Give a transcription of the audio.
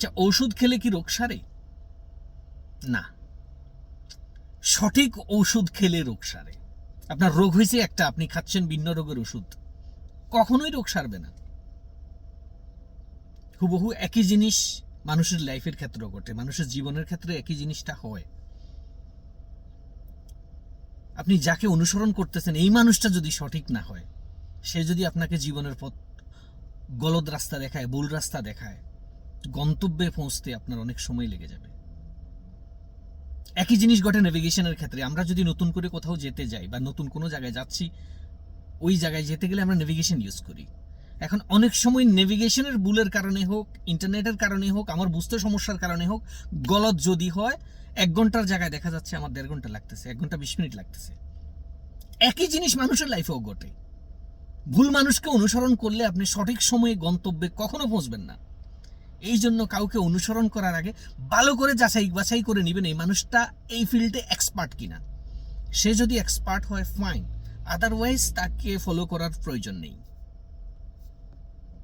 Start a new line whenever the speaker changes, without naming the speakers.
আচ্ছা, ওষুধ খেলে কি রোগ সারে? না, সঠিক ওষুধ খেলে রোগ সারে। আপনার রোগ হয়েছে একটা, আপনি খাচ্ছেন ভিন্ন রোগের ওষুধ, কখনোই রোগ সারবে না। হুবহু একই জিনিস মানুষের লাইফের ক্ষেত্রেও ঘটে, মানুষের জীবনের ক্ষেত্রে একই জিনিসটা হয়। আপনি যাকে অনুসরণ করতেছেন এই মানুষটা যদি সঠিক না হয়, সে যদি আপনাকে জীবনের পথ গলদ রাস্তা দেখায়, ভুল রাস্তা দেখায়, গন্তব্যে পৌঁছতে আপনার অনেক সময় লেগে যাবে। একই জিনিস ঘটে নেভিগেশনের ক্ষেত্রে। আমরা যদি নতুন করে কোথাও যেতে যাই বা নতুন কোনো জায়গায় যাচ্ছি, ওই জায়গায় যেতে গেলে আমরা নেভিগেশন ইউজ করি। এখন অনেক সময় নেভিগেশনের ভুলের কারণে হোক, ইন্টারনেটের কারণে হোক, আমার বুঝতে সমস্যার কারণে হোক, গলদ যদি হয়, 1 ঘন্টার জায়গায় দেখা যাচ্ছে আমার 1.5 ঘন্টা লাগতেছে, 1 ঘন্টা 20 মিনিট লাগতেছে। একই জিনিস মানুষের লাইফেও ঘটে। ভুল মানুষকে অনুসরণ করলে আপনি সঠিক সময়ে গন্তব্যে কখনো পৌঁছবেন না। এই জন্য কাউকে অনুসরণ করার আগে ভালো করে যাচাই বাছাই করে নেবেন এই মানুষটা এই ফিল্ডে এক্সপার্ট কিনা। সে যদি এক্সপার্ট হয় ফাইন, আদারওয়াইজ তাকে ফলো করার প্রয়োজন নেই।